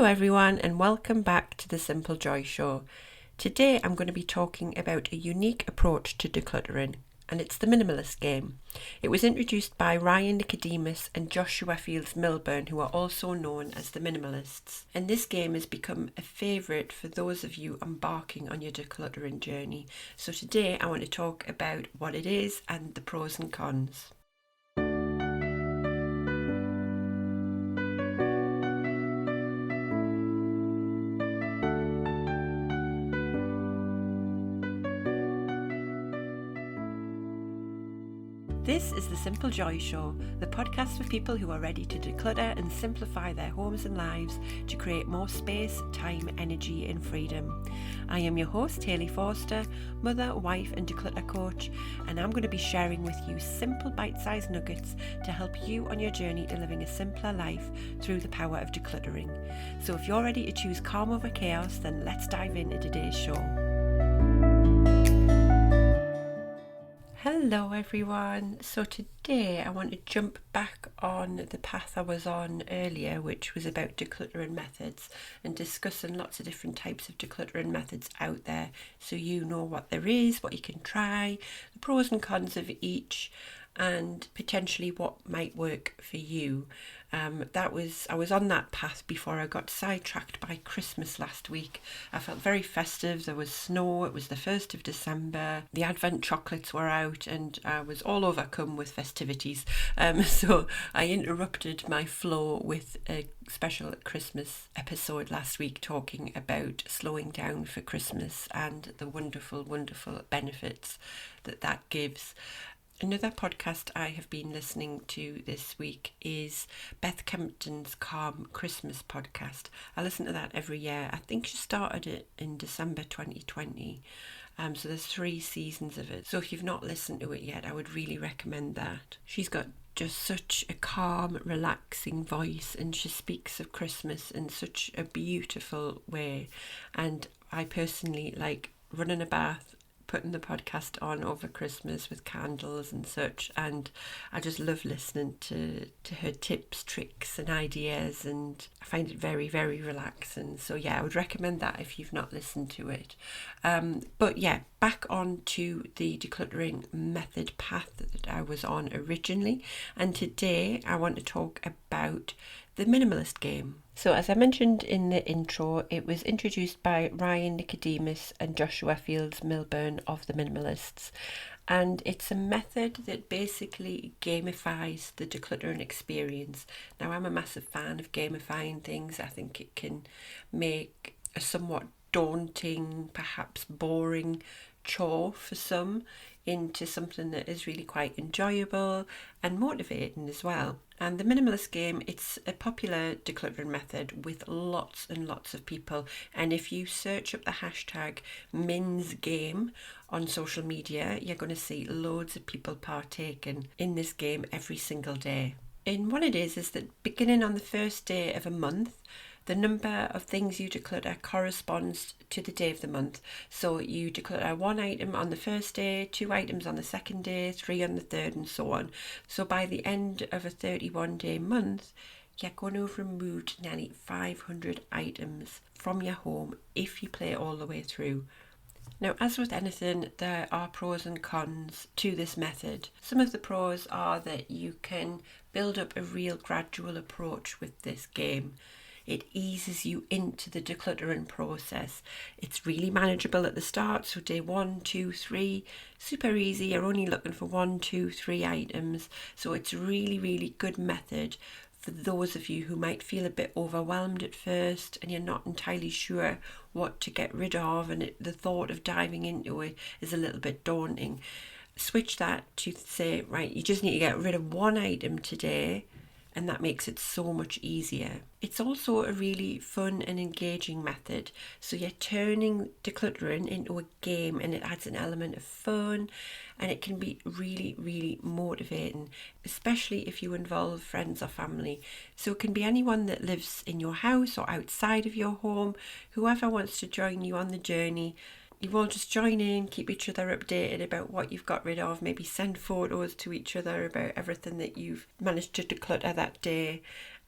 everyone, and welcome back to the Simple Joy Show. Today I'm going to be talking about a unique approach to decluttering, and it's the Minimalist Game. It was introduced by Ryan Nicodemus and Joshua Fields Millburn, who are also known as the Minimalists. And this game has become a favourite for those of you embarking on your decluttering journey. So today I want to talk about what it is and the pros and cons. This is the Simple Joy Show, the podcast for people who are ready to declutter and simplify their homes and lives to create more space, time, energy and freedom. I am your host, Hayley Forster, mother, wife and declutter coach, and I'm going to be sharing with you simple bite-sized nuggets to help you on your journey to living a simpler life through the power of decluttering. So if you're ready to choose calm over chaos, then let's dive into today's show. Hello everyone. So today I want to jump back on the path I was on earlier, which was about decluttering methods and discussing lots of different types of decluttering methods out there, so you know what there is, what you can try, the pros and cons of each, and potentially what might work for you. I was on that path before I got sidetracked by Christmas last week. I felt very festive. There was snow. It was the 1st of December. The Advent chocolates were out and I was all overcome with festivities. So I interrupted my flow with a special Christmas episode last week talking about slowing down for Christmas and the wonderful, wonderful benefits that gives. Another podcast I have been listening to this week is Beth Kempton's Calm Christmas podcast. I listen to that every year. I think she started it in December 2020. So there's 3 seasons of it. So if you've not listened to it yet, I would really recommend that. She's got just such a calm, relaxing voice, and she speaks of Christmas in such a beautiful way. And I personally like running a bath, putting the podcast on over Christmas with candles and such, and I just love listening to her tips, tricks and ideas, and I find it very, very relaxing. So yeah, I would recommend that if you've not listened to it. But yeah, back on to the decluttering method path that I was on originally, and today I want to talk about the Minimalist Game. So as I mentioned in the intro, it was introduced by Ryan Nicodemus and Joshua Fields Millburn of the Minimalists. And it's a method that basically gamifies the decluttering experience. Now, I'm a massive fan of gamifying things. I think it can make a somewhat daunting, perhaps boring chore for some into something that is really quite enjoyable and motivating as well. And the Minimalist Game, it's a popular decluttering method with lots and lots of people. And if you search up the hashtag #MinsGame on social media, you're going to see loads of people partaking in this game every single day. And what it is that beginning on the first day of a month, the number of things you declutter corresponds to the day of the month. So you declutter 1 item on the first day, 2 items on the second day, 3 on the third, and so on. So by the end of a 31-day month, you're going to have removed nearly 500 items from your home if you play all the way through. Now, as with anything, there are pros and cons to this method. Some of the pros are that you can build up a real gradual approach with this game. It eases you into the decluttering process. It's really manageable at the start. So day 1, 2, 3, super easy. You're only looking for 1, 2, 3 items. So it's a really, really good method for those of you who might feel a bit overwhelmed at first and you're not entirely sure what to get rid of, and the thought of diving into it is a little bit daunting. Switch that to say, right, you just need to get rid of 1 item today, and that makes it so much easier. It's also a really fun and engaging method. So you're turning decluttering into a game, and it adds an element of fun, and it can be really, really motivating, especially if you involve friends or family. So it can be anyone that lives in your house or outside of your home, whoever wants to join you on the journey. You all just join in, keep each other updated about what you've got rid of, maybe send photos to each other about everything that you've managed to declutter that day.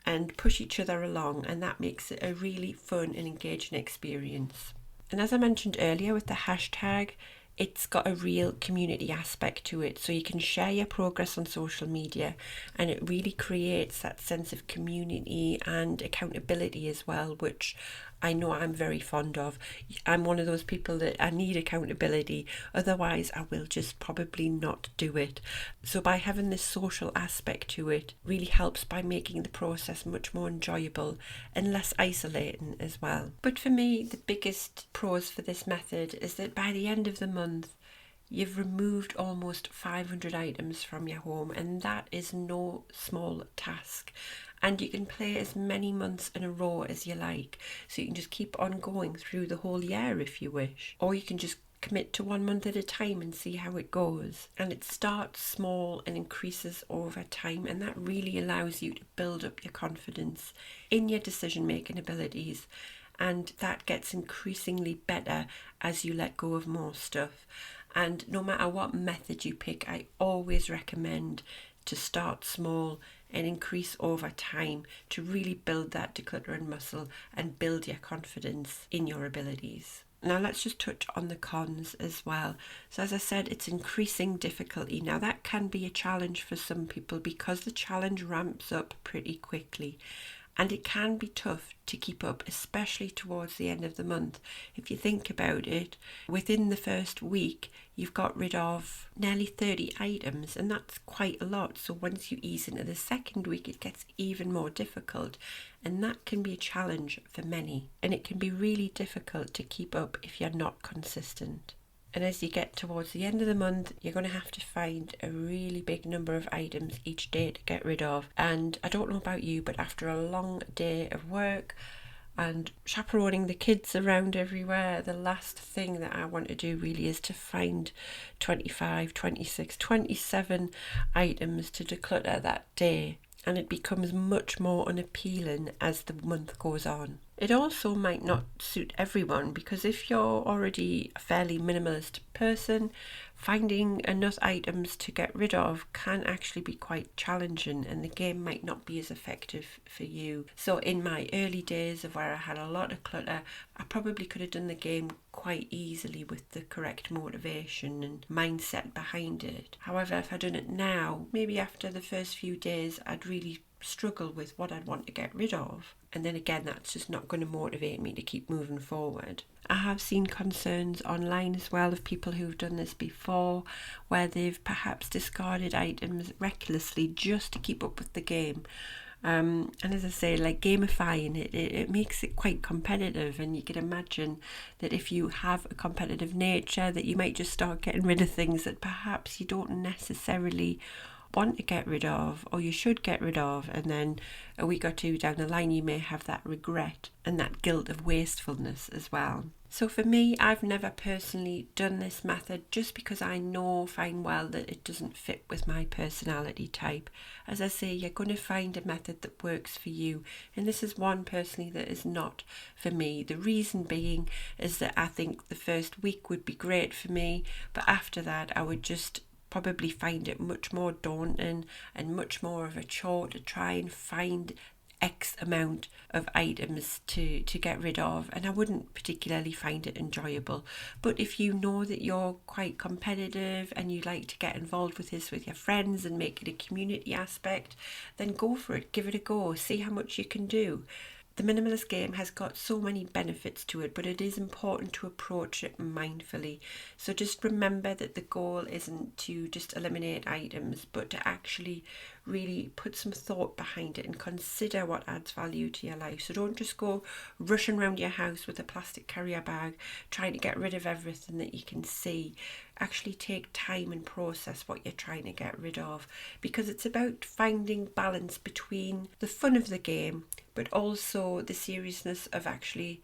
and push each other along, and that makes it a really fun and engaging experience. And as I mentioned earlier with the hashtag, it's got a real community aspect to it, so you can share your progress on social media, and it really creates that sense of community and accountability as well, which I know I'm very fond of. I'm one of those people that I need accountability, otherwise I will just probably not do it. So by having this social aspect to it really helps by making the process much more enjoyable and less isolating as well. But for me, the biggest pros for this method is that by the end of the month, you've removed almost 500 items from your home, and that is no small task. And you can play as many months in a row as you like, so you can just keep on going through the whole year if you wish, or you can just commit to 1 month at a time and see how it goes. And it starts small and increases over time, and that really allows you to build up your confidence in your decision making abilities, and that gets increasingly better as you let go of more stuff. And no matter what method you pick, I always recommend to start small and increase over time to really build that decluttering muscle and build your confidence in your abilities. Now let's just touch on the cons as well. So as I said, it's increasing difficulty. Now that can be a challenge for some people because the challenge ramps up pretty quickly. And it can be tough to keep up, especially towards the end of the month. If you think about it, within the first week, you've got rid of nearly 30 items, and that's quite a lot. So once you ease into the second week, it gets even more difficult. And that can be a challenge for many. And it can be really difficult to keep up if you're not consistent. And as you get towards the end of the month, you're going to have to find a really big number of items each day to get rid of. And I don't know about you, but after a long day of work and chaperoning the kids around everywhere, the last thing that I want to do really is to find 25, 26, 27 items to declutter that day. And it becomes much more unappealing as the month goes on. It also might not suit everyone, because if you're already a fairly minimalist person, finding enough items to get rid of can actually be quite challenging, and the game might not be as effective for you. So in my early days of where I had a lot of clutter, I probably could have done the game quite easily with the correct motivation and mindset behind it. However, if I'd done it now, maybe after the first few days, I'd really struggle with what I'd want to get rid of. And then again, that's just not going to motivate me to keep moving forward. I have seen concerns online as well of people who've done this before, where they've perhaps discarded items recklessly just to keep up with the game. And as I say, like gamifying it makes it quite competitive, and you can imagine that if you have a competitive nature, that you might just start getting rid of things that perhaps you don't necessarily want to get rid of, or you should get rid of, and then a week or two down the line you may have that regret and that guilt of wastefulness as well. So for me, I've never personally done this method just because I know fine well that it doesn't fit with my personality type. As I say, you're going to find a method that works for you, and this is one personally that is not for me. The reason being is that I think the first week would be great for me, but after that I would just probably find it much more daunting and much more of a chore to try and find X amount of items to get rid of, and I wouldn't particularly find it enjoyable. But if you know that you're quite competitive and you like to get involved with this with your friends and make it a community aspect, then go for it, give it a go, see how much you can do. The Minimalist Game has got so many benefits to it, but it is important to approach it mindfully. So just remember that the goal isn't to just eliminate items, but to actually really put some thought behind it and consider what adds value to your life. So don't just go rushing around your house with a plastic carrier bag trying to get rid of everything that you can see. Actually take time and process what you're trying to get rid of, because it's about finding balance between the fun of the game but also the seriousness of actually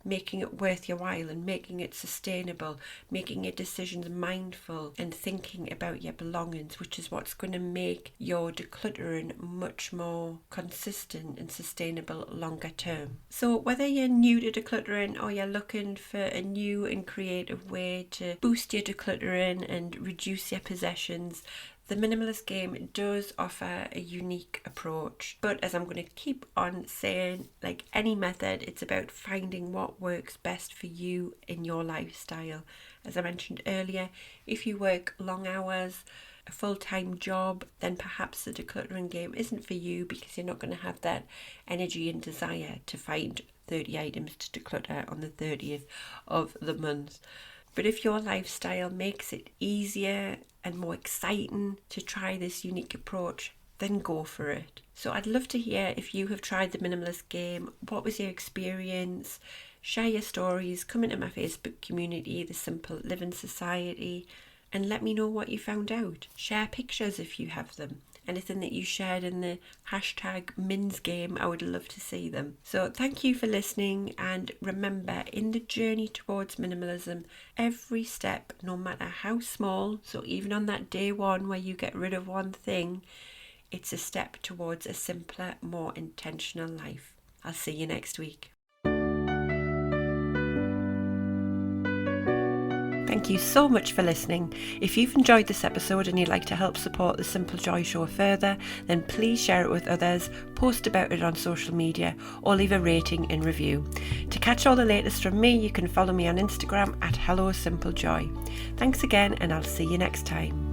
making it worth your while and making it sustainable, making your decisions mindful and thinking about your belongings, which is what's going to make your decluttering much more consistent and sustainable longer term. So whether you're new to decluttering or you're looking for a new and creative way to boost your decluttering and reduce your possessions, The Minimalist Game does offer a unique approach, but as I'm going to keep on saying, like any method, it's about finding what works best for you in your lifestyle. As I mentioned earlier, if you work long hours, a full-time job, then perhaps the decluttering game isn't for you because you're not going to have that energy and desire to find 30 items to declutter on the 30th of the month. But if your lifestyle makes it easier and more exciting to try this unique approach, then go for it. So I'd love to hear if you have tried the Minimalist Game. What was your experience? Share your stories, come into my Facebook community, the Simple Living Society, and let me know what you found out. Share pictures if you have them. Anything that you shared in the hashtag Mins Game, I would love to see them. So thank you for listening, and remember, in the journey towards minimalism, every step, no matter how small, so even on that day one where you get rid of one thing, it's a step towards a simpler, more intentional life. I'll see you next week. Thank you so much for listening. If you've enjoyed this episode and you'd like to help support the Simple Joy Show further, then please share it with others, post about it on social media, or leave a rating and review. To catch all the latest from me, you can follow me on Instagram at HelloSimpleJoy. Thanks again, and I'll see you next time.